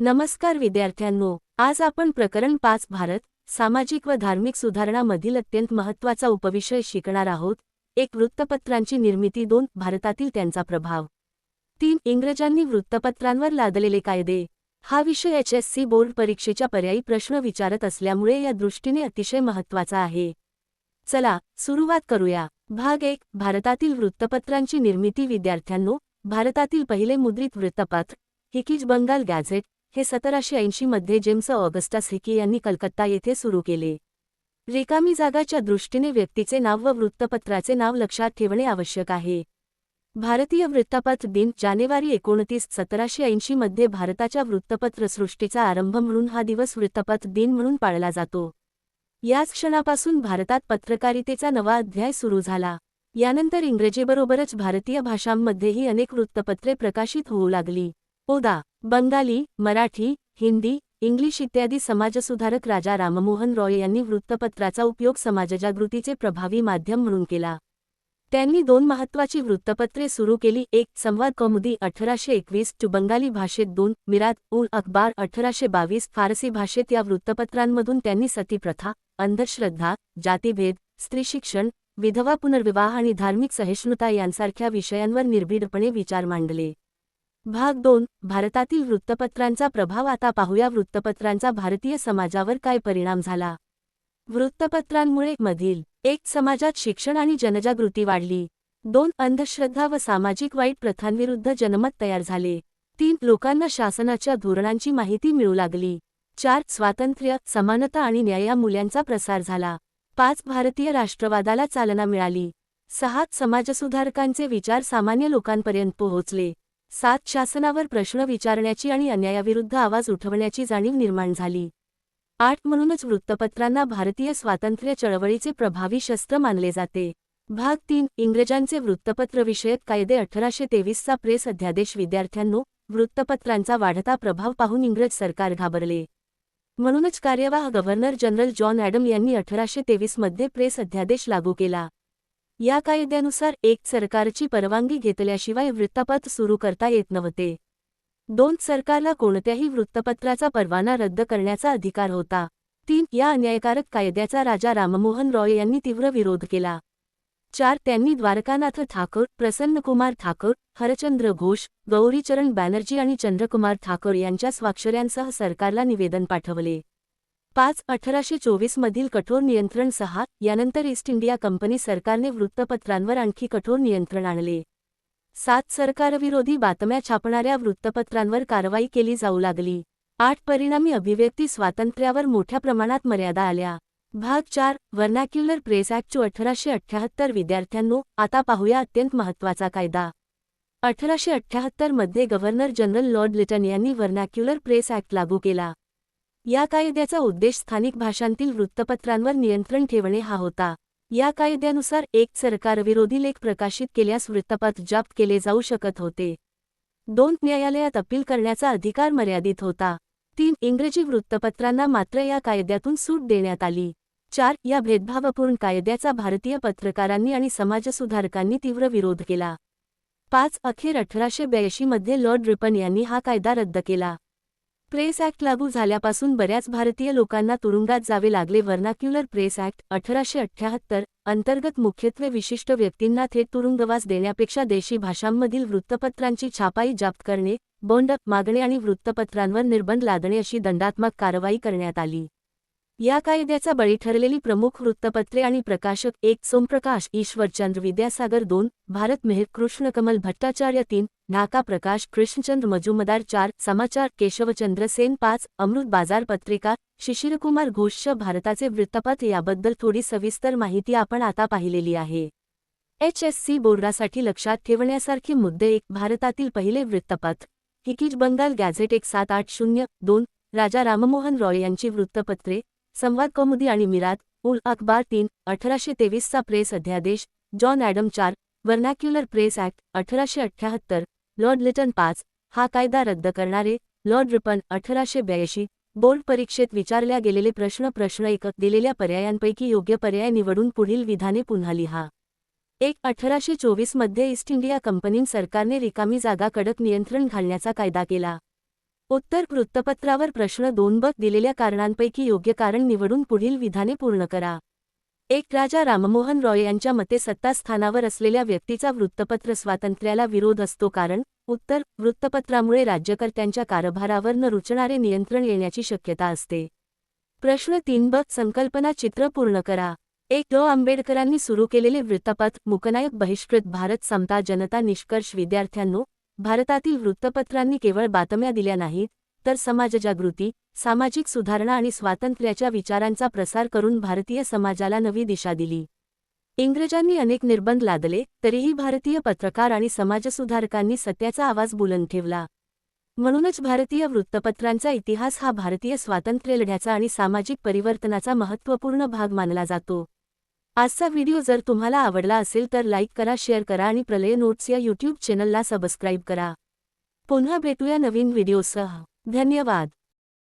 नमस्कार विद्यार्थ्यांनो, आज आपण प्रकरण 5 भारत, सामाजिक व धार्मिक सुधारणा मधील अत्यंत महत्त्वाचा उपविषय शिकणार आहोत. 1. वृत्तपत्रांची निर्मिती. 2. भारतातील त्यांचा प्रभाव. 3. इंग्रजांनी वृत्तपत्रांवर लादलेले कायदे. हा विषय HSC बोर्ड परीक्षेच्या पर्यायी प्रश्न विचारत असल्यामुळे या दृष्टीने अतिशय महत्त्वाचा आहे. चला सुरुवात करूया. भाग 1. भारतातील वृत्तपत्रांची निर्मिती. विद्यार्थ्यांनो, भारतातील पहिले मुद्रित वृत्तपत्र हिकीज बंगाल गॅझेट हे 1780 मध्ये जेम्स ऑगस्टस हिकी यांनी कलकत्ता येथे सुरू केले. रिकामी जागाच्या दृष्टीने व्यक्तीचे नाव व वृत्तपत्राचे नाव लक्षात ठेवणे आवश्यक आहे. भारतीय वृत्तपत्र दिन. जानेवारी 29, 1780 मध्ये भारताच्या वृत्तपत्र सृष्टीचा आरंभ म्हणून हा दिवस वृत्तपत्र दिन म्हणून पाळला जातो. याच क्षणापासून भारतात पत्रकारितेचा नवा अध्याय सुरू झाला. यानंतर इंग्रजीबरोबरच भारतीय भाषांमध्येही अनेक वृत्तपत्रे प्रकाशित होऊ लागली. ओदा, बंगाली, मराठी, हिंदी, इंग्लिश इत्यादी. समाजसुधारक राजा राममोहन रॉय यांनी वृत्तपत्राचा उपयोग समाजजागृतीचे प्रभावी माध्यम म्हणून केला. त्यांनी 2 महत्त्वाची वृत्तपत्रे सुरू केली. 1. संवाद कौमुदी 1821 बंगाली भाषेत. 2. मिरात उल अखबार 1822 फारसी भाषेत. या वृत्तपत्रांमधून त्यांनी सतीप्रथा, अंधश्रद्धा, जातीभेद, स्त्रीशिक्षण, विधवा पुनर्विवाह आणि धार्मिक सहिष्णुता यांसारख्या विषयांवर निर्भीडपणे विचार मांडले. भाग 2. भारतातील वृत्तपत्रांचा प्रभाव. आता पाहूया वृत्तपत्रांचा भारतीय समाजावर काय परिणाम झाला. वृत्तपत्रांमुळे मधील 1. समाजात शिक्षण आणि जनजागृती वाढली. 2. अंधश्रद्धा व सामाजिक वाईट प्रथांविरुद्ध जनमत तयार झाले. 3. लोकांना शासनाच्या धोरणांची माहिती मिळू लागली. 4. स्वातंत्र्य, समानता आणि न्याय या मूल्यांचा प्रसार झाला. 5. भारतीय राष्ट्रवादाला चालना मिळाली. 6. समाजसुधारकांचे विचार सामान्य लोकांपर्यंत पोहोचले. 7. शासनावर प्रश्न विचारण्याची आणि अन्यायाविरुद्ध आवाज उठवण्याची जाणीव निर्माण झाली. 8. म्हणूनच वृत्तपत्रांना भारतीय स्वातंत्र्य चळवळीचे प्रभावी शस्त्र मानले जाते. भाग 3. इंग्रजांचे वृत्तपत्रविषयक कायदे. 1823 चा प्रेस अध्यादेश. विद्यार्थ्यांनो, वृत्तपत्रांचा वाढता प्रभाव पाहून इंग्रज सरकार घाबरले. म्हणूनच कार्यवाह गव्हर्नर जनरल जॉन ॲडम यांनी 1823 मध्ये प्रेस अध्यादेश लागू केला. या कायद्यानुसार 1. सरकारची परवानगी घेतल्याशिवाय वृत्तपत्र सुरू करता येत नव्हते. 2. सरकारला कोणत्याही वृत्तपत्राचा परवाना रद्द करण्याचा अधिकार होता. 3. या अन्यायकारक कायद्याचा राजा राममोहन रॉय यांनी तीव्र विरोध केला. 4. त्यांनी द्वारकानाथ ठाकूर, प्रसन्नकुमार ठाकूर, हरचंद्र घोष, गौरीचरण बॅनर्जी आणि चंद्रकुमार ठाकूर यांच्या स्वाक्षऱ्यांसह सरकारला निवेदन पाठवले. 5. 1824 मधील कठोर नियंत्रण. 6. यानंतर ईस्ट इंडिया कंपनी सरकारने वृत्तपत्रांवर आणखी कठोर नियंत्रण आणले. 7. सरकारविरोधी बातम्या छापणाऱ्या वृत्तपत्रांवर कारवाई केली जाऊ लागली. 8. परिणामी अभिव्यक्ती स्वातंत्र्यावर मोठ्या प्रमाणात मर्यादा आल्या. भाग 4. Vernacular press act 1878. विद्यार्थ्यांनो, आता पाहूया अत्यंत महत्त्वाचा कायदा. 1878 मध्ये गव्हर्नर जनरल लॉर्ड लिटन यांनी व्हर्नॅक्युलर प्रेस ॲक्ट लागू केला. या कायद्याचा उद्देश स्थानिक भाषांतील वृत्तपत्रांवर नियंत्रण ठेवणे हा होता. या कायद्यानुसार 1. सरकारविरोधी लेख प्रकाशित केल्यास वृत्तपत्र जप्त केले जाऊ शकत होते. 2. न्यायालयात अपील करण्याचा अधिकार मर्यादित होता. 3. इंग्रजी वृत्तपत्रांना मात्र या कायद्यातून सूट देण्यात आली. 4. या भेदभावपूर्ण कायद्याचा भारतीय पत्रकारांनी आणि समाजसुधारकांनी तीव्र विरोध केला. 5. अखेर 1882 मध्ये लॉर्ड रिपन यांनी हा कायदा रद्द केला. प्रेस ॲक्ट लागू झाल्यापासून बऱ्याच भारतीय लोकांना तुरुंगात जावे लागले. व्हर्नॅक्युलर प्रेस ॲक्ट 1878 अंतर्गत मुख्यत्वे विशिष्ट व्यक्तींना थेट तुरुंगवास देण्यापेक्षा देशी भाषांमधील वृत्तपत्रांची छापाई जप्त करणे, बॉन्ड मागणे आणि वृत्तपत्रांवर निर्बंध लादणे अशी दंडात्मक कारवाई करण्यात आली. या कायद्याचा बळी ठरलेली प्रमुख वृत्तपत्रे आणि प्रकाशक. 1. सोमप्रकाश ईश्वरचंद्र विद्यासागर. 2. भारत मेहर कृष्णकमल भट्टाचार्य. 3. ढाका प्रकाश कृष्णचंद्र मजुमदार. 4. समाचार केशवचंद्र सेन. 5. अमृत बाजार पत्रिका शिशिरकुमार घोष. भारताचे वृत्तपत्र. याबद्दल थोडी सविस्तर माहिती आपण आता पाहिलेली आहे. HSC बोर्डासाठी लक्षात ठेवण्यासारखे मुद्दे. 1. भारतातील पहिले वृत्तपत्र हिकीज बंगाल गॅझेट. 1780. राजा राममोहन रॉय यांची वृत्तपत्रे संवाद कौमुदी आणि मिरात उल अखबार. 3. 1823 चा प्रेस अध्यादेश John Adam. 4. Vernacular press act 1878 Lord Lytton. 5. हा कायदा रद्द करणारे लॉर्ड रिपन. 1882 बोर्ड परीक्षेत विचारल्या गेलेले प्रश्न. प्रश्न 1. दिलेल्या पर्यायांपैकी योग्य पर्याय निवडून पुढील विधाने पुन्हा लिहा. 1. 1824 मध्ये ईस्ट इंडिया कंपनी सरकारने रिकामी जागा कडक नियंत्रण घालण्याचा कायदा केला. उत्तर वृत्तपत्रावर प्रश्न 2 ब दिलेल्या कारणांपैकी योग्य कारण निवडून पुढील विधाने पूर्ण करा. 1. राजा राममोहन रॉय यांच्या मते सत्तास्थानावर असलेल्या व्यक्तीचा वृत्तपत्र स्वातंत्र्याला विरोध असतो कारण उत्तर वृत्तपत्रामुळे राज्यकर्त्यांच्या कारभारावर न रुचणारे नियंत्रण येण्याची शक्यता असते. प्रश्न 3 ब संकल्पना चित्र पूर्ण करा. 1. डॉ. आंबेडकरांनी सुरू केलेले वृत्तपत्र मूकनायक बहिष्कृत भारत समता जनता निष्कर्ष विद्यार्थ्यांनो, भारतातील वृत्तपत्रांनी केवळ बातम्या दिल्या नाहीत, तर समाजजागृती, सामाजिक सुधारणा आणि स्वातंत्र्याच्या विचारांचा प्रसार करून भारतीय समाजाला नवी दिशा दिली. इंग्रजांनी अनेक निर्बंध लादले, तरीही भारतीय पत्रकार आणि समाजसुधारकांनी सत्याचा आवाज बुलंद ठेवला. म्हणूनच भारतीय वृत्तपत्रांचा इतिहास हा भारतीय स्वातंत्र्यलढ्याचा आणि सामाजिक परिवर्तनाचा महत्त्वपूर्ण भाग मानला जातो. आजचा व्हिडिओ जर तुम्हाला आवडला असेल तर लाईक करा, शेअर करा आणि प्रलय नोट्स या यूट्यूब चॅनलला सबस्क्राईब करा. पुन्हा भेटूया नवीन व्हिडिओसह. धन्यवाद.